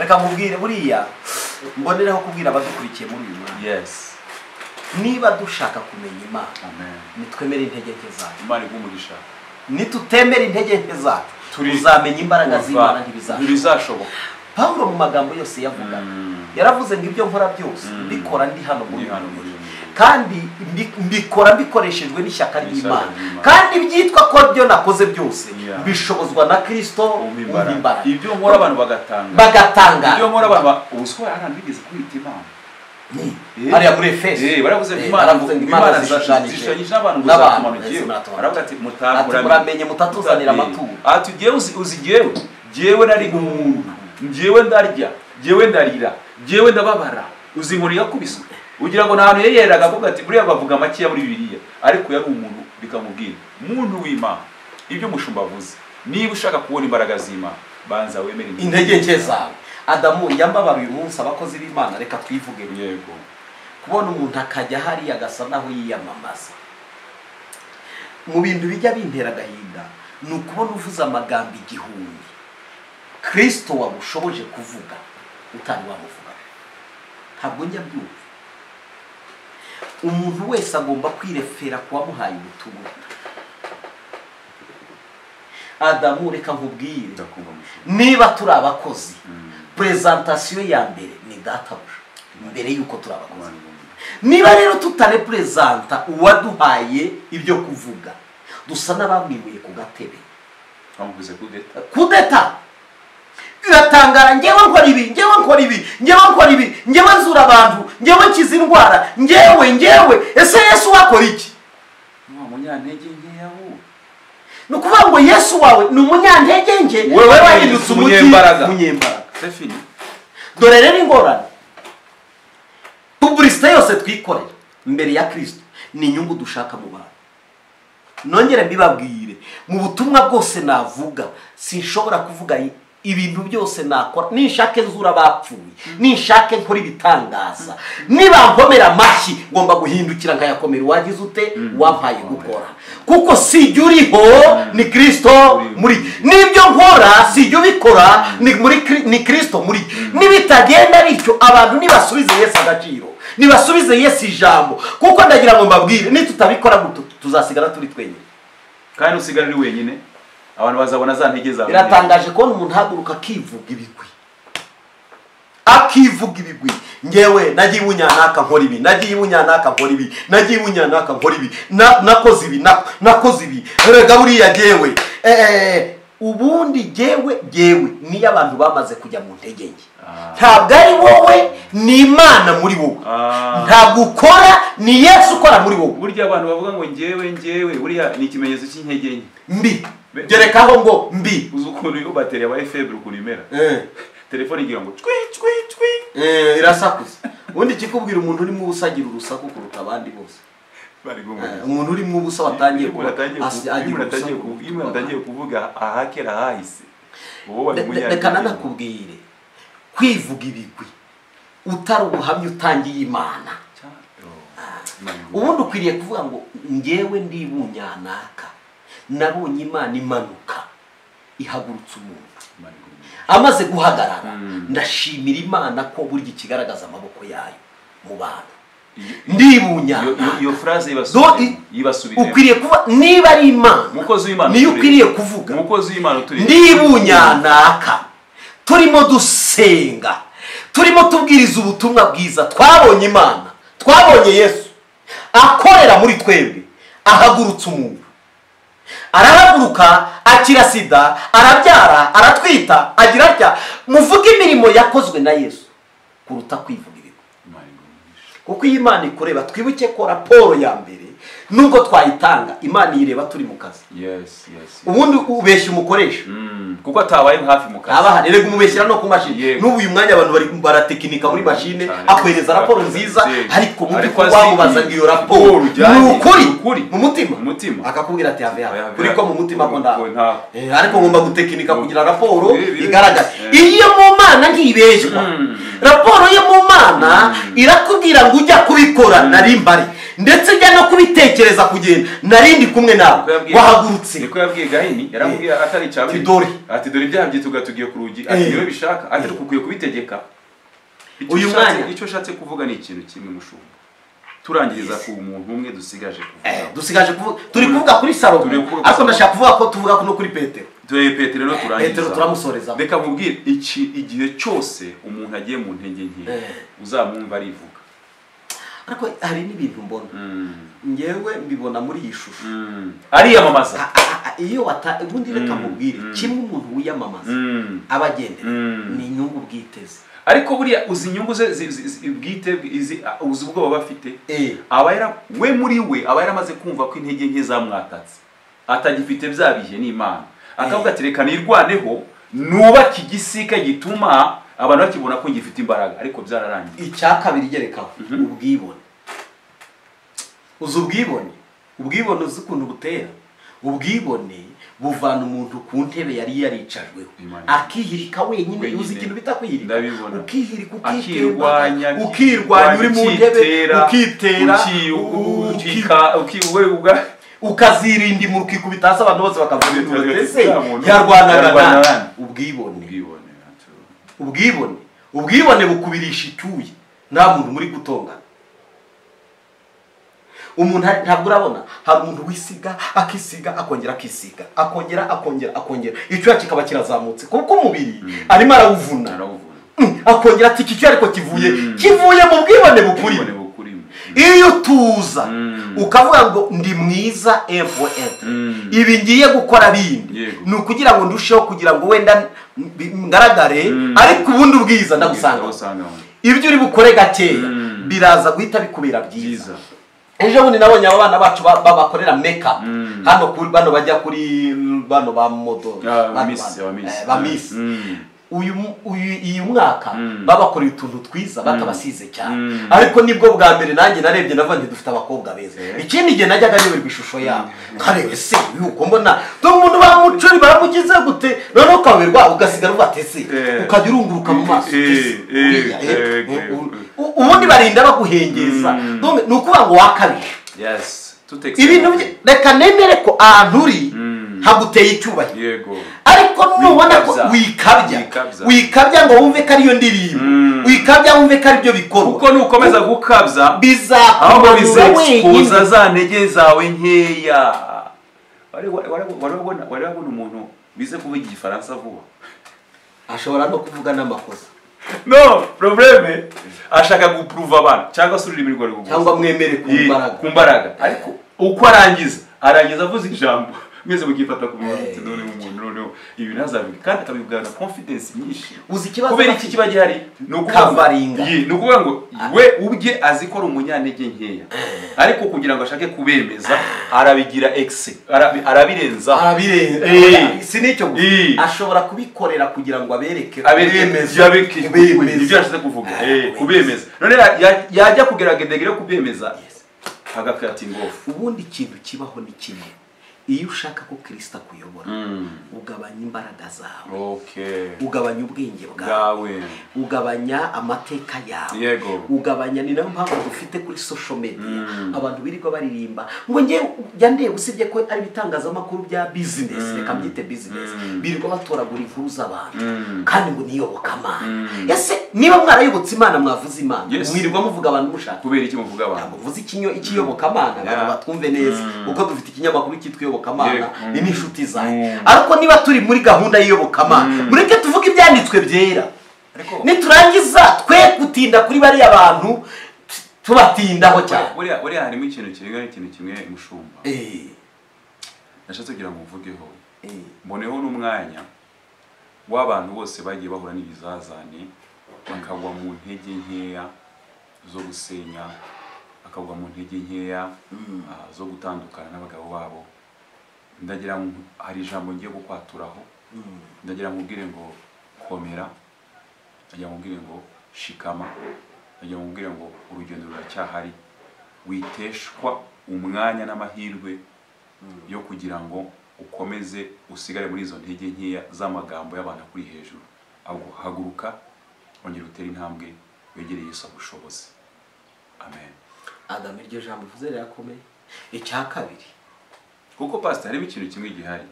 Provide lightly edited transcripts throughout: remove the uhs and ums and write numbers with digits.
reka nkubwire buriya mboneraho kubwira abadukurikiye muri uyu mwanya. Yes. Niba dushaka kumenya Imana, Amen. nitwemere intege nke zacu. Imana igumugisha. Nitutemera intege nke zacu, tuzamenya imbaraga z'Imana ntibizashoboka. Pawulo mu magambo yose yavuga, yaravuze ngo ibyo nkora byose mbikora ndi hano muri kandi mbikora bikoreshejwe n'ishyaka ry'Imana, kandi byitwa ko byo nakoze byose bishobozwa na Kristo umpimbara. Ibyo nkora abantu bagatanga ibyo nkora abantu ubuswa arana bigeze kwita Imana ari muri Efeso baravuze Imana zishanyije n'abantu guzakumanukiye aravuga ati muramenye mutatuzanira amaturo ati jewe nari umuntu jewe ndarya jewe ndarira jewe ndababara uzi inkuru yakubiswe ugira ngo nahantu yeyeraga avuga ati buriya bavuga makiya muri Bibiliya ariko yari umuntu bikamubwira umuntu w'Imana. Ibyo mushumba avuze niba ushaka kubona imbaraga z'Imana banza wemere intege nke zawe. Adamu yambabara uyu munsi abakozi b'Imana reka twivuge yego kubona umuntu akajya hari agasa naho yiyamamaza mu bintu bijya bintera agahinda ni ukubona uvuze amagambo igihumbi Kristo wagushoboje kuvuga utari wamuvuga. Ntabwo njya byumva. Umuntu wese agomba kwirefera kuwamuhaye ubutumwa. Adamu reka nkubwire niba turi abakozi presentation ya mbere ni databuja mbere yuko turi abakozi. Niba rero tutarepresenta uwaduhaye ibyo kuvuga dusa n'abamwimuye ku gatebe bamuvuze kudeta iratangara ngewe nkora ibi ngewe nzura abantu ngewe nkiza indwara ngewe ese Yesu wakora iki? umunyantege nke yawo ni ukuvuga ngo Yesu wawe ni umunyantege nke wewe wahindutse umunyembaraga. Stefani dore rero ingorane publicité yose twikorera mbere ya Kristo ni inyungu dushaka mu bantu. Nongere mbibabwire mu butumwa bwose navuga sinshobora kuvuga ibintu byose nakora nishake nzura bapfuye nishake nkora ibitangaza niba nkomera amashyi ngomba guhindukira nkayakomera wagize ute wampaye gukora kuko sijya uriho ni Kristo muri nibyo nkora sijya ubikora ni Kristo muri nibitagenda bityo abantu nibasubize Yesu agaciro nibasubize Yesu ijambo kuko ndagira ngo mbabwire nitutabikora guto tuzasigara turi twenyine kandi usigara uri wenyine abantu bazabona za ntege zawe. Biratangaje ko umuntu haguruka akivuga ibigwi ngewe nagiye bunyanaka nkora ibi nakoze ibi rega buriya ngewe ubundi ngewe niyo abantu bamaze kujya mu ntege nke ntabwo ari wowe ni Imana muri wowe ntabwo ukora ni Yesu ukora muri wowe. Burya abantu bavuga ngo ngewe buriya ni ikimenyetso cy'intege nke mbi gerekaho ngo mbi uzi ukuntu iyo bateri yabaye febre ukuntu imera telefone igira ngo irasakuza ubundi kikubwira umuntu uri mu busagira urusaku kuruta abandi bose. Umuntu uri mu busa watangiye kuvuga ahakera hahise reka nanakubwire kwivuga ibigwi utari ubuhamya utangiye Imana. Ubundi ukwiriye kuvuga ngo ngewe ndi bunyanaka nabonye Imana imanuka ihagurutse umuntu amaze guhagarara ndashimira Imana ko burya ikigaragaza amaboko yayo mu bantu ndibunyana. Iyo phrase yibasubire ukwiriye kuva niba ari Imana mukozi w'Imana niyo ukwiriye kuvuga mukozi w'Imana turi ndibunyanaka turimo dusenga turimo tubwiriza ubutumwa bwiza twabonye Imana twabonye Yesu akorera muri twebwe ahagurutse umuntu arahaguruka akira sida arabyara aratwita agira atya muvuga imirimo yakozwe na Yesu kuruta kwivuga ibigwi kuko iyi Imana ikureba twibuke ko raporo ya mbere nubwo twayitanga Imana yireba turi mu kazi. Ubundi ubeshya umukoresha kuko atabaye hafi mu kazi abaha rero umubeshyira no ku mashini n'ubu uyu mwanya abantu bari baratekinika muri mashine akwereza raporo nziza ariko mu ko wamubaza iyo raporo n'ukuri mu mutima akakubwira ati have kuri ko mu mutima ko nda ariko ngomba gutekinika kugira raporo igaragaza iyo mu Mana ntibeshwa raporo yo mu Mana irakubwira ngo ujya kubikora nari mbari ndetse njya no kubitekereza kugenda narindi kumwe nawe wahagurutse niko yabwiye Gahini yaramubwiye atari cyabiri ati dore ibyaha byituga tugiye ku rugi ati niwe bishaka ati ukwiye kubitegeka uyu mwanya icyo shatse kuvuga ni ikintu kimwe mushumba turangiriza ku muntu umwe dusigaje kuvuga turi kuvuga kuri Salomo ariko ndashaka kuvuga ko tuvuga no kuri Petero Petero no turangiza Petero turamusoreza reka mubwire igihe cyose umuntu agiye mu ntege nke uzamwumva arivuga ariko hari n'ibintu mbona ngewe mbibona muri iyi shusho ariyamamaza iyo ubundi reka mubwire kimwe umuntu wiyamamaza abagendera ni inyungu bwiteze ariko buriya uzi inyungu ze bwite uzi ubwoba bafite we muri we aba yaramaze kumva ko intege nke zamwatatse atagifite bya bihe n'Imana akavuga ati reka nirwaneho nubaka igisika gituma abantu bakibona ko ngifite imbaraga ariko byararangiye icya kabiri gerekaho ubwibone uzi ubwibone uzi ukuntu butera ubwibone buvana umuntu ku ntebe yari yaricajweho akihirika wenyine uzi ikintu bita kwihirika ukihirika ukirwanya uri mu ntebe ukitera ukazirinda imuruka ikubita hasi abantu bose bakavuga ese yarwanaga ubwibone bukubirisha ituye nta muntu muri gutongana umuntu ntabwo urabona hari umuntu wisiga akisiga akongera akisiga akongera icyo kikaba kirazamutse kuko umubiri arimo arawuvuna akongera ati iki cyo ariko kivuye mu bwibone bukuri iyo tuza ukavuga ngo ndi mwiza ibi ngiye gukora bindi ni ukugira ngo ndusheho kugira ngo wenda ngaragare ariko ubundi ubwiza ndagusanga ibyo uri bukore gakeya biraza guhita bikubera byiza ejo bundi nabonye abo bana bacu babakorera meka hano kuri bano bajya kuri bano ba modo ba miss uyu mwaka babakoreye utuntu twiza batabasize cyane ariko nibwo bwa mbere nanjye narebye navuga nti dufite abakobwa beza ikindi gihe najyaga niberwa ishusho yabo nkarebe se yuko mbona umuntu bamucuri baramugize gute noneho ukaberwa ugasigara ubatese ukajya urunguruka mu maso ubundi barinda baguhengeza ni ukuvuga ngo wakabije ibintu reka nemere ko ahantu uri haguteye icyubahiro ariko nubona ko wikabya ngo wumve ko ariyo ndirimbo wikabya wumve ko aribyo bikorwa kuko nukomeza gukabya bizakumanura wenyine za ntege zawe nkeya warabona umuntu bize kuvuga igifaransa vuba ashobora no kuvuga n'amakosa no probleme ashaka guprova abantu cyangwa se ururimi rwo rwo cyangwa mwemere ku mbaraga ariko uko arangiza avuze ijambo mwese mukifata ku muntu none umuntu noneho ibi nazavuga kandi akabibwana confidence nyinshi uzi ikibazo kubera iki kiba gihari nukuvuga ngo we ubye azikora umunyantege nkeya ariko kugira ngo ashake kubemeza arabigira exe arabirenza sinicyo ashobora kubikorera kugira ngo abereke ibyo yashyize kuvuga kubemeza none yajya kugerageza kubemeza agafata ingofu ubundi ikintu kibaho ni kimwe iyo ushaka ko Kristo akuyobora ugabanya imbaraga zawe ugabanya ubwenge bwawe ugabanya amateka yawe ugabanya ni nayo mpamvu dufite kuri social media abantu birirwa baririmba ngo njya ndeba usibye ko ari bitangazamakuru bya business reka mbyite business birirwa batoragura inkuru z'abantu kandi ngo niyobokamana ese niba mwarayobotse Imana mwavuze Imana mwirirwa muvuga abantu mushaka kubera iki muvuga abantu muvuze ikiyobokamana abantu batwumve neza uko dufite ikinyamakuru cyitwa iyobokamana ni n'inshuti zawe ariko niba turi muri gahunda y'iyobokamana mureke tuvuge ibyanditswe byera niturangiza twe gutinda kuri bariya bantu tubatindaho cyane buriya harimo ikintu kimwe mushumba nashatse kugira ngo mvugeho mboneho n'umwanya w'abantu bose bagiye bahura n'ibizazane bakagwa mu ntege nkeya zo gusenya bakagwa mu ntege nkeya zo gutandukana n'abagabo babo ndagira ngo hari ijambo ngiye gukwaturaho ndagira ngo ubwire ngo komera ndagira ngo ubwire ngo shikama ndagira ngo ubwire ngo urugendo ruracyahari witeshwa umwanya n'amahirwe yo kugira ngo ukomeze usigare muri izo ntege nkeya z'amagambo y'abantu kuri hejuru haguruka ongera utere intambwe wegereye Yesu ubushobozi amen Adamu iryo jambo uvuze rirakomeye. Icya kabiri kuko pastor harimo ikintu kimwe gihari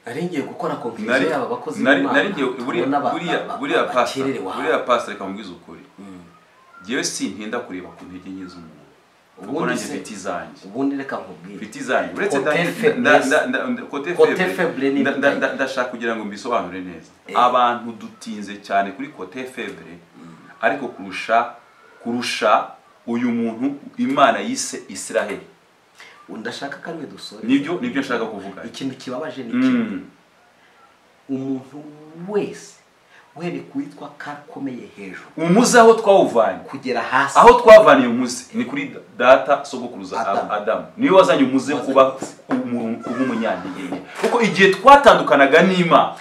nari ngiye gukora conclusion y'aba bakozi b'Imana. nari ngiye buriya pastor reka mubwize ukuri. Jewe sintinda kureba ku ntege nke z'umuntu. Kuko nanjye mfite izanjye. Ubundi reka nkubwire. Mfite izanjye. Uretse côté faible ndashaka kugira ngo mbisobanure neza. Abantu dutinze cyane kuri côté faible ariko kurusha uyu muntu Imana yise Israel. Undashaka kanwe dusore. Nibyo nshaka kuvuga. Ikintu kibabaje ni kimwe. Umuntu wese were kwitwa kakomeye hejuru. Umuze aho twawuvanye kugera hasi. Aho twavaniye umuze ni kuri data sogokuruza Adam. Niyo wazanye umuze kuba umunyantege. Kuko igihe twatandukanaga n'Imana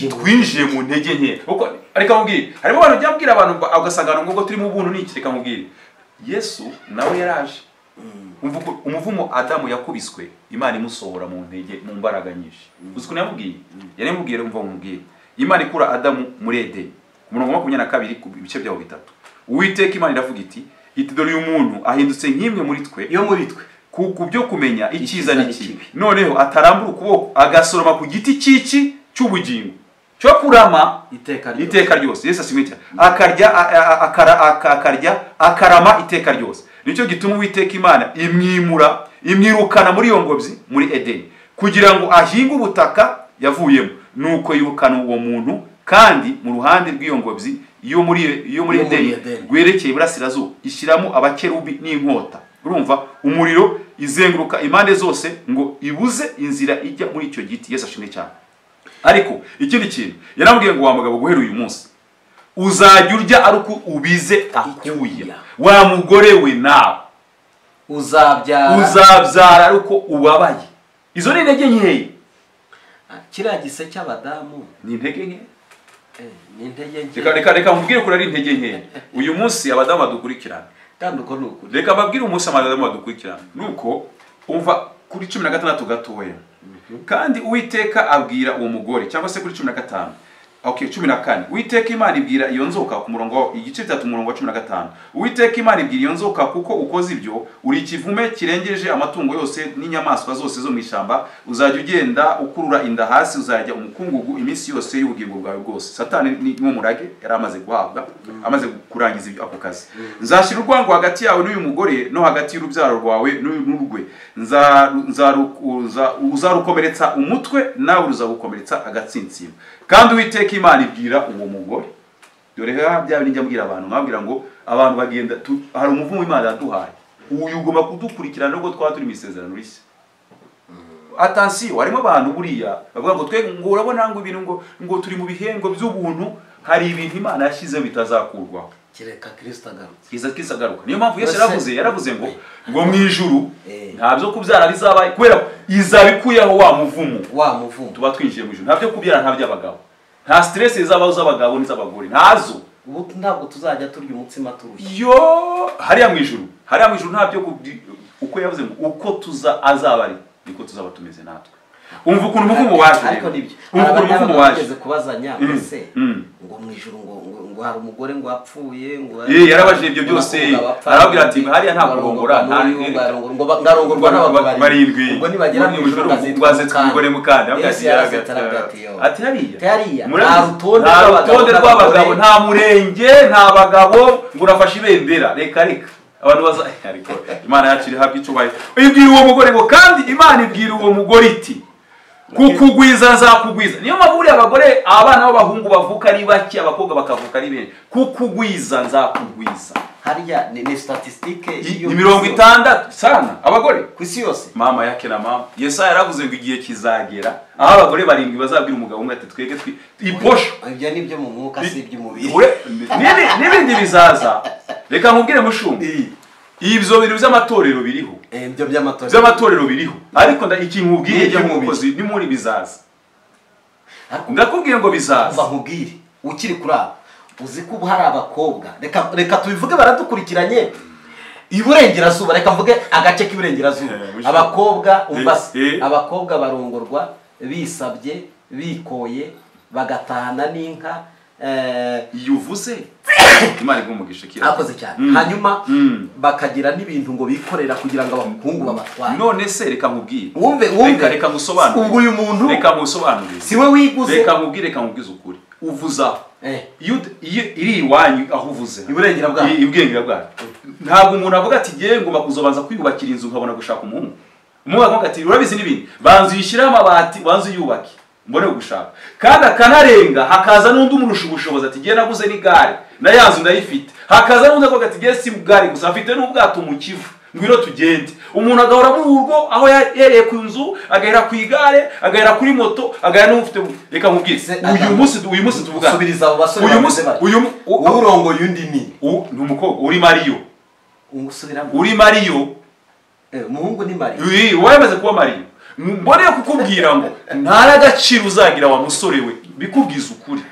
twinjiye mu ntege nke. Kuko ariko mubwire harimo abantu byabwira abantu agasangana ngo turi mu buntu n'iki reka mubwire. Yesu nawe yaraje. Umuvumo Adamu yakubiswe Imana imusohora mu ntege mu mbaraga nyinshi. Uziko yamubwiye yarimubwire umva mumubwire. Imana ikura Adamu muri Edeni ku murongo wa 22 ku bice byaho bitatu. Uwiteka Imana iravuga iti dore uyu muntu ahindutse nk'imwe muri twe ku byo kumenya icyiza n'ikibi. Noneho atarambura ukuboko agasoroma ku giti cy'iki cy'ubugingo cyo kurama iteka ryose. Yesu asimwita akarama iteka ryose. Nicyo gituma Uwiteka Imana imwirukana muri iyo ngobyi muri Edeni kugira ngo ahinge ubutaka yavuyemo. Nuko yirukana uwo muntu kandi mu ruhande rw'iyo ngobyi iyo muri Edeni gwerekeye iburasirazuba ishyiramo abakerubi n'inkota. Urumva umuriro izenguruka impande zose ngo ibuze inzira ijya muri icyo giti. Yesu ashimwe cyane. Ariko ikindi kintu yarambwiye ngo wamugabo guhera uyu munsi uzajya urya aruko ubize akuya. Wa mugore we nawe uzabyara aruko ubabaye. Izo ni intege nke. Kiriya gise cy'abadamu ni intege nke. Ni intege nke. Reka mubwire ko ari intege nke. Uyu munsi abadamu badukurikirana. Kandi uko nuko. Reka babwire umunsi abadamu badukurikirana. Nuko umva kuri 16 gatoya. Kandi Uwiteka abwira uwo mugore cyangwa se kuri 15. Okay, 14. Uwiteka Imana ibwira iyo nzoka ku murongo igice 3 umurongo wa 15. Uwiteka Imana ibwira iyo nzoka kuko ukoze ibyo uri kivume kirengeje amatungo yose n'inyamaswa zose zo mu ishamba uzajya ugenda ukurura inda hasi uzajya umukungugu iminsi yose y'ubugingo bwawe bwose. Satani ni murage yaramaze guhabwa amaze kurangiza ibyo ako kazi. Nzashira urwango hagati yawe n'uyu mugore no hagati y'urubyaro rwawe n'urugwe. Uzarukomeretsa umutwe nawe uzagukomeretsa agatsintsimo. Kandi Uwiteka Imana ibwira uwo mugore dore bya binjya mbwira abantu nkabwira ngo abantu bagenda hari umuvumo Imana yaduhaye uyu ugomba kudukurikirana nubwo twaba turi misezerano rishya. Attention harimo abantu buriya bavuga ngo twe ngo urabona ngo ibintu ngo turi mu bihengo by'ubuntu hari ibintu Imana yashyize bitazakurwaho. Kireka Kristo agarutse. Kristo agaruka. Niyo mpamvu Yesu yaravuze ngo mu ijuru ntabyo kubyara bizabaye kubera izabikuyaho wa muvumo. Tuba twinjiye mu ijuru. Ntabyo kubyara ntabyo abagabo. Nta stress izabaho z'abagabo n'iz'abagore. Ntazo. Ubu ntabwo tuzajya turya umutsima turushye. Yo hariya mu ijuru ntabyo uko yavuze ngo uko azabari niko tuzaba tumeze natwe. Umva ukuntu umuvumo waje. Ariko nibyo. Umva ukuntu umuvumo waje. Kubazanya ese ngo mu ijuru ngo hari umugore ngo apfuye ngo yarabaje ibyo byose arabwira ati hariya nta kurongora ngarongorwa n'abagabo barindwi ngo nibagera mu ijuru ngwaze twigore mukandi ati hariya nta rutonde rw'abagabo nta murenge nta bagabo ngo urafashe ibendera reka abantu baza ariko Imana yaciri habye icubaye ibwira uwo mugore ngo kandi Imana ibwira uwo mugore iti kukugwiza nzakugwiza. Niyo maburi abagore abana b'abahungu bavuka ari baki abakobwa bakavuka ari benshi. Kukugwiza nzakugwiza. Hariya ni statistique ni 60 sana abagore kwisi yose. Mama yake na mama Yesaya yaravuze ngo igihe kizagera aho abagore barindwi bazabwira umugabo umwe ati twege iposho. Ibyo nibyo mu mwuka si iby'umubiri. N'ibindi bizaza. Reka nkubwire mushumbi. Ibyo bintu by'amatorero biriho. Ibyo by'amatorero biriho. Ariko ikintu ubwiye cy'umukozi ni muri bizaza. Ndakubwiye ngo bizaza. Nkubwire ukiri kuraba uzi ko hari abakobwa reka tubivuge baradukurikiranye iburengerazuba reka mvuge agace k'iburengerazuba abakobwa abakobwa barongorwa bisabye bikoye bagatahana n'inka yuvuze Imana igumugisha kira akoze cyane hanyuma bakagira n'ibintu ngo bikorera kugira ngo abakungu babatware none se reka nkubwire wumve reka ngusobanure ubwo uyu muntu reka ngusobanure siwe wiguze reka nkubwize ukuri uvuza iyo iri iwanyu aho uvuze iburengera bwawe ntabwo umuntu avuga ati ngiye ngomba kuzobanza kwiyubakira inzu nkabona gushaka umuhungu avuga ati urabizi n'ibindi banza uyishyiraho amabati banza uyubake mbone gushaka kandi akanarenga hakaza n'undi umurusha ubushobozi ati ngiye naguze n'igare na ya nzu ndayifite hakaza n'undi avuga ati ngiye si gare gusa afite n'ubwato mu Kivu ngwino tugende umuntu agahora mu rugo aho yereye ku nzu agahera ku igare agahera kuri moto agahera n'ufite reka nkubwise uyu munsi tuvuga subiriza abo basore uyu urongo yundi ni umukobwa uri Mario umusubiramo uri Mario umuhungu ni Mario wamaze kuba Mario mboneye kukubwira ngo ntaragaciro uzagira wa musore we bikubwiza ukuri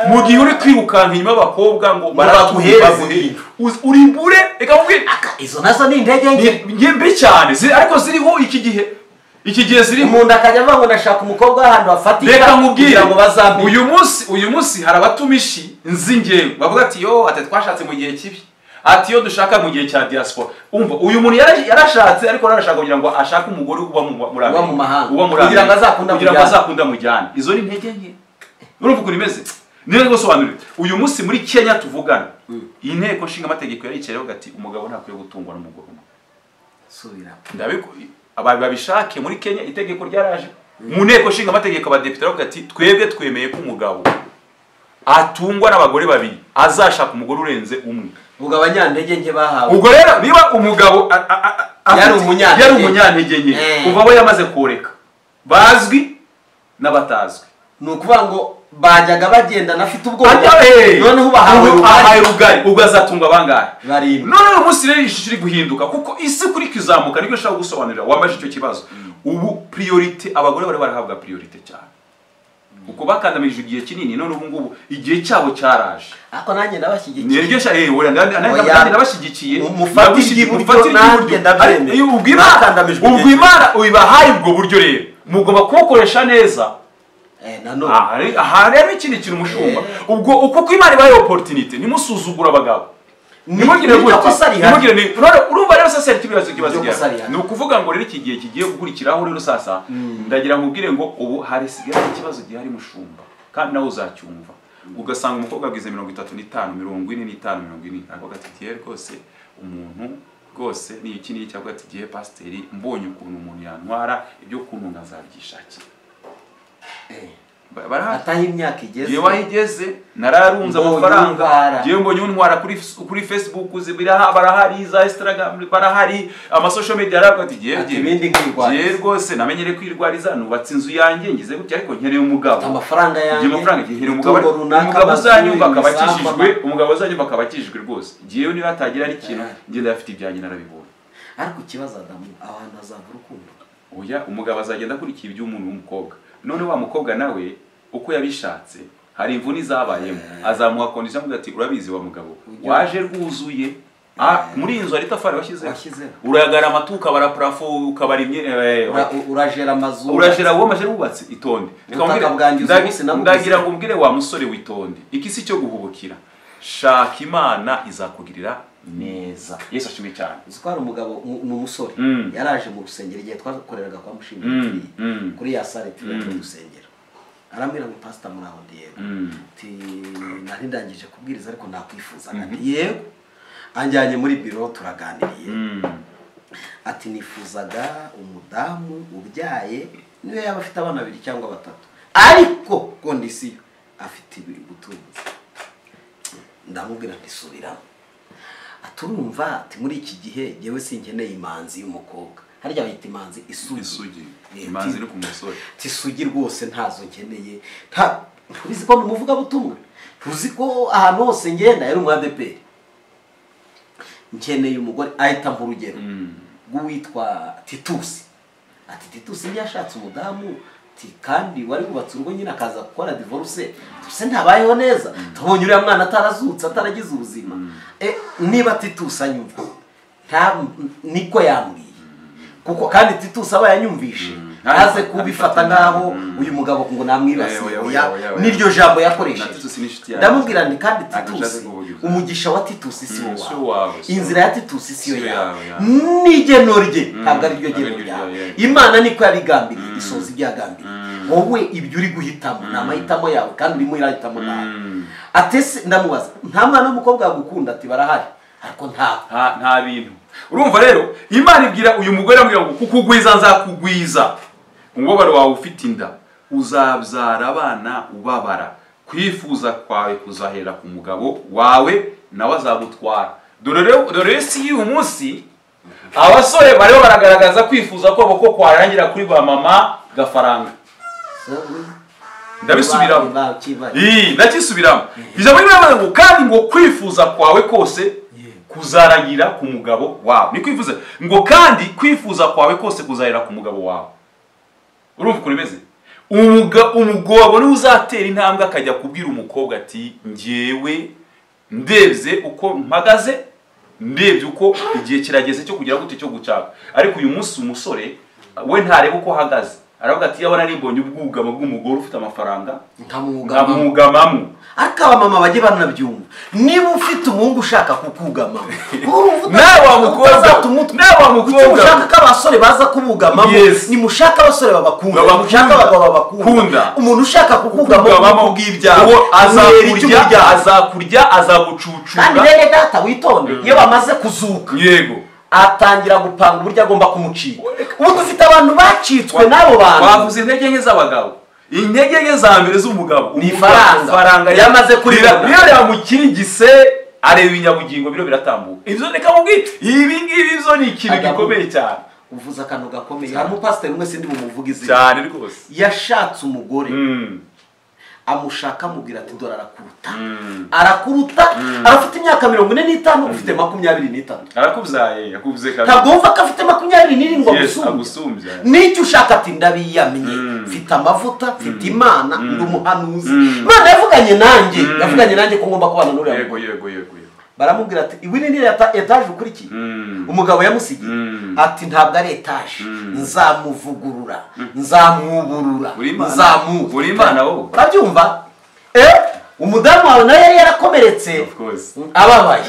mu gihe uri kwirukanka inyuma abakobwa ngo baraguhereze uri mbure reka mubwire izo nazo ni intege nke mbi cyane ariko ziriho iki gihe ziri umuntu akajya avuga ngo ndashaka umukobwa w'ahantu hafatika reka mubwire ngo bazambi uyu munsi hari abatumishi nzi ngewe bavuga ati yo ati twashatse mu gihe kibi ati yo dushaka mu gihe cya diaspora umva uyu muntu yarashatse ariko arashaka kugira ngo ashake umugore uba mu mahanga kugira ngo azakunda mujyane izo ni intege nke urumva ukuntu imeze niyo gusobanurira uyu munsi muri Kenya tuvugana iyi nteko nshinga amategeko yaricayeho gati umugabo ntakwiye gutungwa n'umugore umwe subira babishake muri Kenya itegeko ryaraje mu nteko nshinga amategeko abadepite bavuga ati twebwe twemeye ko umugabo atungwa n'abagore babiri azashaka umugore urenze umwe ubwo abanyantege nke bahawe ubwo rero niba umugabo yari umunyantege nke kuva abo yamaze koreka bazwi n'abatazwi ni ukuvuga ngo bajyaga bagenda nafite ubwoba noneho bahawe rugari ubwo azatunga bangahe barindwi none uyu munsi rero ishusho iri guhinduka kuko isi kuri kizamuka nibyo nshaka gusobanurira wambaje icyo kibazo ubu priorite abagore bari barahabwa priorite cyane uko bakandamije igihe kinini none ubu ngubu igihe cyabo cyaraje ako nanjye ndabashyigikiye niryo sha nanjye ndabashyigikiye mufatire iburyo nanjye ndabyemeye ubwo Imana uyibahaye ubwo buryo rero mugomba kubukoresha neza nanone aha rero ikindi kintu umushumba ubwo uko Imana ibaye opportunity nimusuzugura abagabo nimugire urumva rero sasa ikibazo ni ukuvuga ngo rero iki gihe kigiye gukurikiraho rero sasa ndagira nkubwire ngo ubu hari sigara ikibazo gihari mushumba kandi nawe uzacyumva ugasanga umukobwa agize 35 45 40 avuga ati rwose umuntu rwose ni iki ni cyangwa ati gihe pasiteri mbonye ukuntu umuntu yantwara ibyo kuntu ngazabyishakira ataho imyaka igeze yewe wahigeze nararunze amafaranga yewe mbonye untwara kuri Facebook barahari za Instagram barahari amasocial media aravuga ati giye rwose namenyere kwirwariza nubatse inzu yanjye ngize gutya ariko nkereye umugabo amafaranga yanjye nkereye umugabo uzanyumva akabakijijwe rwose giye niba atagira ari ikintu ngende afite ibyanjye narabibonye ariko ikibazo Adamu abantu azava urukundo oya umugabo azagenda kurikira iby'umuntu w'umukobwa none wa mukobwa nawe uko yabishatse hari imvuni zabayemo azamuha condition avuga ati urabizi wa mugabo waje rwuzuye muri inzu ari tafari washyizeho uragara amatuka bara plafo ukabarimye urajera amazu urajera uwo maje rubatse itonde ndagira ngo umbwire wa musore witonde ikisi cyo guhubukira shaka Imana izakugirira neza Yesu ashimwe cyane uzikora umugabo n'umusore yaraje mu rusengero igihe twakoreraga kwa Mushimira kuri ya sale turi mu rusengero arambira ngo pastor muraho ndiyego ati nari ndangije kubwiriza ariko nakwifuza ati yego anjyanye muri biro turaganiriye ati nifuzaga umudamu ubyaye niwe yaba afite abana 2 cyangwa 3 ariko kondisiyo afite 2 gutunza ndamubwira ati subiramo aturumva ati muri iki gihe yewe sinkeneye imanzi y'umukobwa harya bayita imanzi isugi imanzi iri ku musore tisugi rwose ntazo nkeneye tuzi ko numuvuga butumwa tuzi ko ahantu hose ngenda yari umwadeperi nkeneye umugore ahita mu rugero rw'uwitwa Titusi ati Titusi yashatse umudamu kandi wari gubatse urugo nyine akaza gukora divorce tuse ntabayeho neza tubonye uriya mwana atarazutse ataragize ubuzima niba Titusi anyumva niko yambwiye kuko kandi Titusi aba yanyumvishe aze kubifata ngaho uyu mugabo ngo namwibasiye niryo jambo yakoresheje. Ndamubwira nti kandi Titus umugisha wa Titus si wawe, inzira ya Titus si yo yawe, n'igeno rye ntabwo ari ryo geno ryawe. Imana niko yabigambiriye isoza ibyagambiriye. Wowe ibyo uri guhitamo ni amahitamo yawe kandi urimo irahitamo nawe. Atese ndamubaza nta mwana w'umukobwa yagukunda ati barahari ariko nta bintu. Urumva rero Imana ibwira uyu mugore amubwira ngo kukugwiza nzakugwiza, umubabaro wawe ufite inda uzabyara abana ubabara, kwifuza kwawe kuzahera ku mugabo wawe nawe azagutwara. Dore si y'uyu munsi abasore bariho baragaragaza kwifuza kwabo ko kwarangira kuri ba mama gafaranga. Ndabisubiramo ndakisubiramo ijambo rimwe ngo kandi ngo kwifuza kwawe kose kuzarangira ku mugabo wawe. Ni kwifuza ngo kandi kwifuza kwawe kose kuzahera ku mugabo wawe. Urumva uko rimeze? Umugabo ni uzatera intambwe akajya kubwira umukobwa ati njyewe ndebye uko mpagaze, ndebye uko igihe kirageze cyo kugira gute cyo gucaka. Ariko uyu munsi umusore we ntareba uko hagaze, aravuga ati yabona nimbonye ubwugamo bw'umugore ufite amafaranga nkamwugamamo. Ariko abamama bajye banabyumva, niba ufite umuhungu ushaka kukugama nawe wamukobwa ushaka ko abasore baza kubugamamo, nimushaka abasore babakunda, mushaka abagabo babakunda. Umuntu ushaka kukugamamo kubw'ibyawe azakurya azagucucura. Kandi rero data witonde, iyo bamaze kuzuka yego atangira gupanga uburyo agomba kumucika. Ubu dufite abantu bacitswe n'abo bantu. Bavuze intege nke z'abagabo, intege nke za mbere z'umugabo ni faranga yamaze kurira. Niyo yamukirigise areba inyabugingo biro biratambuka. Ivyo reka mubwire ibi ngibi byo ni ikintu gikomeye cyane. Uvuza akantu gakomeye. Hari umupasiteri umwe sindi bumuvugize cyane rwose, yashatse umugore amushaka mubwira ati dora arakuruta arafite imyaka 45 ufite 25 arakubyaye yakuvuze kandi ntabwo wumva ko afite 27 ngo agusumbya n'icyo ushaka ati ndabiyamye mfite amavuta mfite Imana ndi umuhanuzi. Imana yavuganye nanjye ko ngomba kubana n'uriya. Yego baramubwira ati iwi ni etage ukurikiye. Umugabo yamusigiye ati ntabwo ari etage, nzamuvugurura nzamwuburura uri Imana wowe. Urabyumva? Umudamu wawe nawe yari yarakomeretse ababaye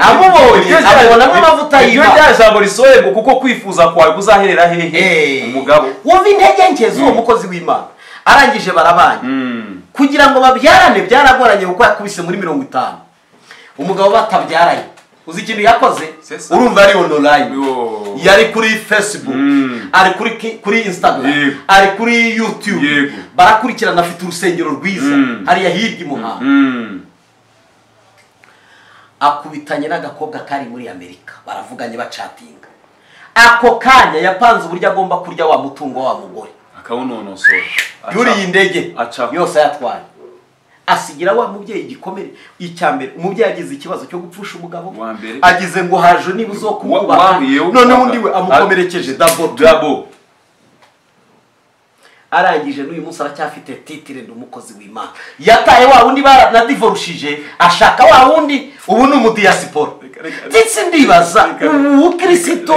amubonye abonamo amavuta y'Imana. Iyo jambo risoye ngo kuko kwifuza kwawe kuzaherera hehe umugabo. Wumva intege nke z'uwo mukozi w'Imana. Arangije barabanye kugira ngo babyarane byaragoranye kuko yakubise muri 50. Umugabo batabyaranye uzi ikintu yakoze? Urumva ari online, yari kuri Facebook, ari kuri Instagram, ari kuri YouTube, barakurikirana afite urusengero rwiza hariya hirya imuhanga. Akubitanye n'agakobwa kari muri Amerika, baravuganye bacatinga. Ako kanya yapanze uburyo agomba kurya wa mutungo wa mugore akawunonosora. Yuri indege yose yatwaye asigira wa mubyeyi gikomere. Icyambere umubyeyi agize ikibazo cyo gupfusha umugabo, agize ngo haje niba uzokubaka, none undi we amukomerekeje double. Arangije n'uyu munsi aracyafite titire ndi umukozi w'Imana. Yataye wa wundi baradivorushije ashaka wa wundi, ubu ni umudiaspora. Ndetse ndibaza ubu Kristo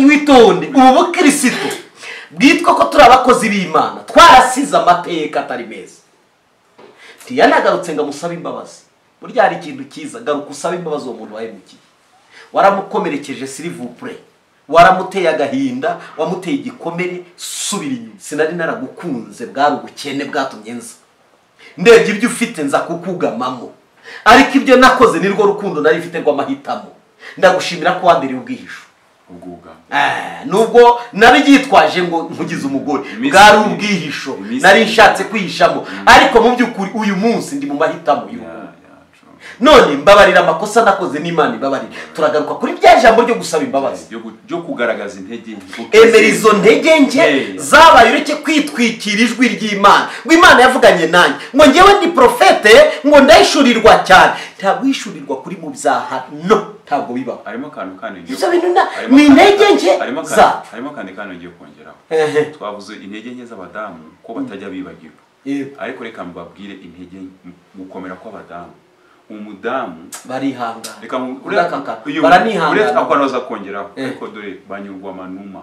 witonde, ubu Kristo bwitwa ko turi abakozi b'Imana twarasize amateka atari meza. Yanagarutse ngo amusabe imbabazi. Burya hari ikintu cyiza, garuka usabe imbabazi uwo muntu wahemukiye. Waramukomerekeje s'il vous plaît, waramuteye agahinda, wamuteye igikomere, subira inyuma. Sinari naragukunze bwari ubukene bwatumye nza, ndebye ibyo ufite nza kukugamamo, ariko ibyo nakoze nirwo rukundo nari mfite rw'amahitamo. Ndagushimira ko wandiriye ubwihisho nubwo nabigitwaje ngo nkugize umugore, bwari ubwihisho nari nshatse kwihishamo. Ariko mu by'ukuri uyu munsi ndi mu mahitamo y'umuntu. None mbabarira amakosa nakoze n'Imana ibabarira. Turagaruka kuri bya jambo ryo gusaba imbabazi, ryo kugaragaza intege nke. Emerizo ntege nke zabaye ureke kwitwikira ijwi ry'Imana. Ngo Imana yavuganye nanjye ngo ngewe ndi profete ngo ndayishurirwa cyane. Ntabwo yishurirwa kuri mu byaha, no, ntabwo bibaho. Arimo kantu kandi ngiye ibyo bintu ni intege nke za harimo kandi ngiye kongeraho. Twavuze intege nke z'abadamu ko batajya bibagirwa, ariko reka mbabwire intege gukomera kw'abadamu. Umudamu barihanga reka baranihanga uretse akwanoza kongeraho, ariko dore banyurwa manuma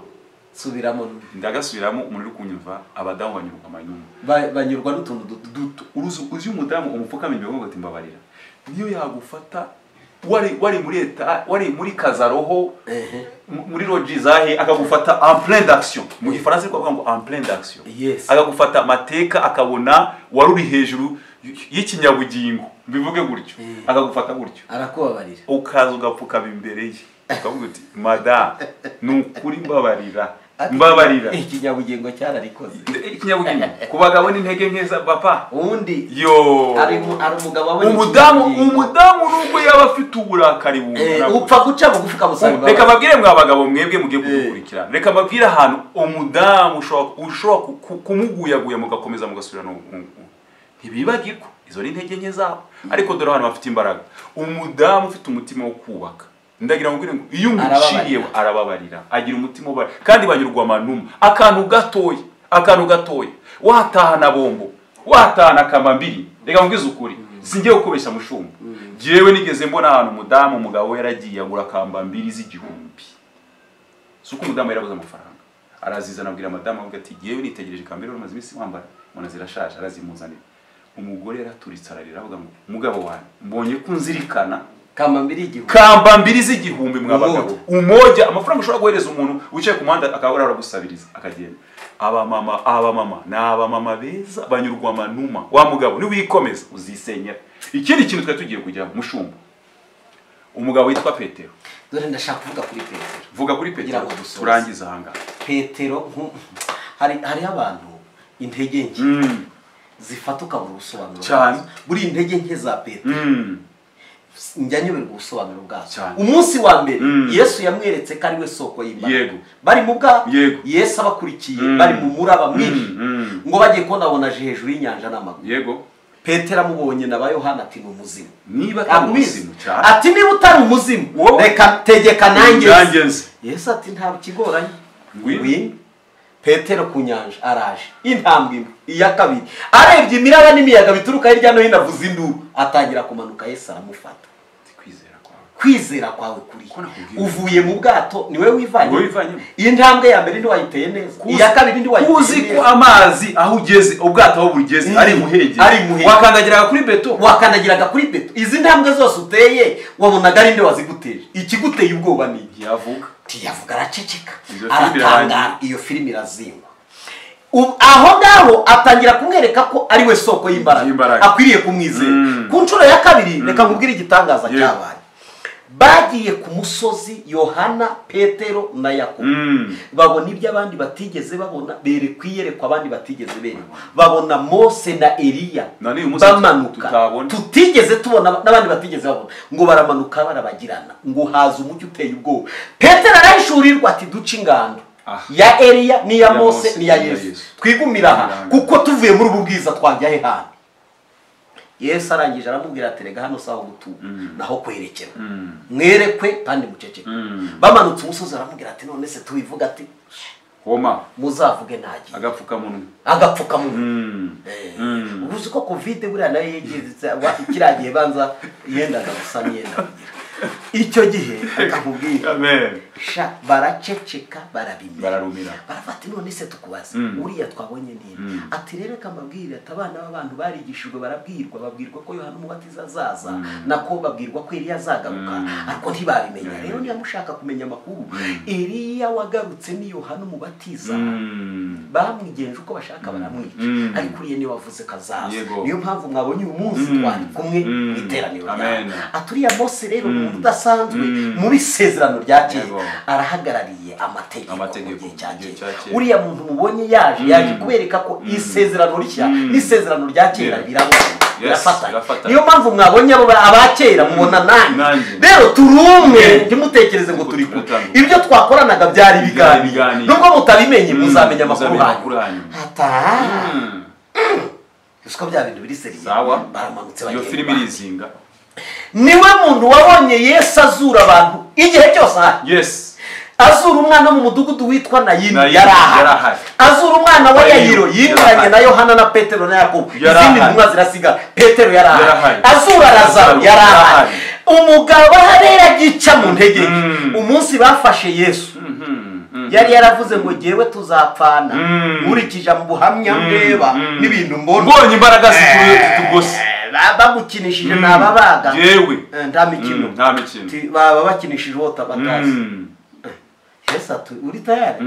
subiramo ndagasubiramo umuntu uri kunyumva abadamu banyurwa amanyuma banyurwa n'utuntu duto uzi umudamu umupfukama imbere ngo ati mbabarira niyo yagufata wari muri leta wari muri kazaroho muri logizahe akagufata en plein d'action mu gifaransa ko ngo en plein d'action akagufata mateka akabona wari uri hejuru y'ikinyabugingo bivuge gutyo akagufata gutyo arakubabarira ukaza ugapfuka imbere ye ukavuga uti madame nukuri mbabarira ikinyabugingo cyararikoze ikinyabugingo ku bagabo n'intege nkeza papa undi yo ari umugabo abonye umudamu nubwo yaba afite uburakari bungana upfa guca bugufi kamusaba reka babwire mwa bagabo mwebwe mugiye kudukurikira reka babwire ahantu umudamu ushobora kumuguyaguya mugakomeza mugasubirana ntibibagirwa izo ni intege nke zabo ariko dore hano bafite imbaraga umudamu ufite umutima wo kubaka ndagira ngo iyo umuciye arababarira agira umutima ubara kandi banyurwa amanuma akantu gatoya watahana bombo watahana kamambiri reka ngwize ukuri singiye gukobesha mushumba jewe nigeze mbona ahantu umudamu umugabo yaragiye agura kambambiri z'igihumbi suko umudamu yarabuze amafaranga arazizana abwira madamu avuga ati jewe nitegereje kambiri rumaze imisi wambara mona zirashaje arazimuzanira umugore yaraturitse ararira avuga ngo mugabo wanjye mbonye kunzirikana kambambiri z'igihumbi mwabagabo umoja amafaranga ushobora guhereza umuntu wicaye ku muhanda akabura aragusabiriza akagenda abamama beza banyurwa amanuma wa mugabo ni wikomeza uzisenyera ikindi kintu twari tugiye kujya mushumba umugabo witwa Petero dore ndashaka kuvuga kuri Petero vuga kuri Petero turangiza hanga Petero hari abantu intege nke zifata ukabura ubusobanuro buri intege nke za Petero njya nyoberwa ubusobanuro bwazo umunsi wa mbere Yesu yamweretse ko ari we soko y'Imana bari mu bwato Yesu abakurikiye bari mu muraba mwinshi ngo bagiye kubona hejuru y'inyanja n'amaguru Petero amubonye na Yohana ati ni umuzimu niba atari umuzimu ati niba utari umuzimu reka tegeka nanjye Yesu ati nta kigoranye ngwino Petero ku nyanja araje intambwe iya kabiri arebye imiraba n'imiyaga bituruka hirya no hino avuza induru atangira kumanuka Yesu aramufata kwizera kwawe kuri uvuye mu bwato niwe wivanye iyi ntambwe ya mbere ndi wayiteye neza iya kabiri ndi wayiteye uzi ko amazi aho ugeze ubwato aho bugeze ari muhege wakandagiraga kuri beto izi ntambwe zose uteye wabonaga ari nde waziguteje ikiguteye ubwoba ni tiyavuga araceceka aratangara iyo filime irazingwa aho ngaho atangira kumwereka ko ari we soko y'imbaraga akwiriye kumwizera ku nshuro ya kabiri reka nkubwire igitangaza cyabaye bagiye ku musozi Yohana Petero na Yakobo babona ibyo abandi batigeze babona berekwa abandi batigeze berekwa babona Mose na Eliya bamanuka tutigeze tubona n'abandi batigeze babona ngo baramanuka barabagirana ngo haza umucyo uteye ubwoba Petero arahishurirwa ati duce ingando ya Eliya ni ya Mose ni ya Yesu twigumira aha kuko tuvuye muri ubu bwiza twajya he hano Yesu arangije aramubwira ati rega hano saho gutu naho kwerekera mwerekwe kandi muceceke bamanutse umusozi aramubwira ati none se tubivuga ati homa muzavuge ntagiye agapfuka munwa ubuze ko covid buriya nayo yegeze ikiragiye banza yendaga gusa niyenda icyo gihe akakubwira sha baraceceka bararumira barafata none se tukubaza uriya twabonye nini ati rero kamabwira ati abana b'abantu barigishijwe babwirwa ko Yohana Umubatiza azaza nako babwirwa ko Eliya azagaruka ariko ntibabimenya rero niba mushaka kumenya amakuru Eliya wagarutse ni Yohana Umubatiza bamwigenje uko bashaka baramwica ariko uriye ni wavuze kazaza niyo mpamvu mwabonye uyu munsi twari kumwe iteraniro aturiya Mose rero udasanzwe muri sezerano rya kera arahagarariye amategeko uriya muntu mubonye yaje kubereka ko isezerano rishya n'isezerano rya kera birafatanya niyo mpamvu mwabonye abakera mubona nanjye rero turumwe ntimutekereze ngo turi kumwe ibyo twakoranaga byari ibiganiro nubwo mutabimenye muzamenya amakuru hanyu uko bya bintu biri seriye baramanutse iyo filime irizinga niwe muntu wabonye Yesu azura abantu igihe cyose ahari azura umwana mu mudugudu witwa Nayini yarahari azura umwana wa Yayiro yinduranye na Yohana na Petero na Yakobo izindi ntumwa zirasiga Petero yarahari azura Lazaro yarahari umugabo harera gica mu ntege umunsi bafashe Yesu yari yaravuze ngo jyewe tuzapfana nkurikije mu buhamya ndeba n'ibintu mbonye imbaraga zitugose bagukinishije nababaga yewe nta mikino baba bakinishije wota batazi Yesu ati uri tayari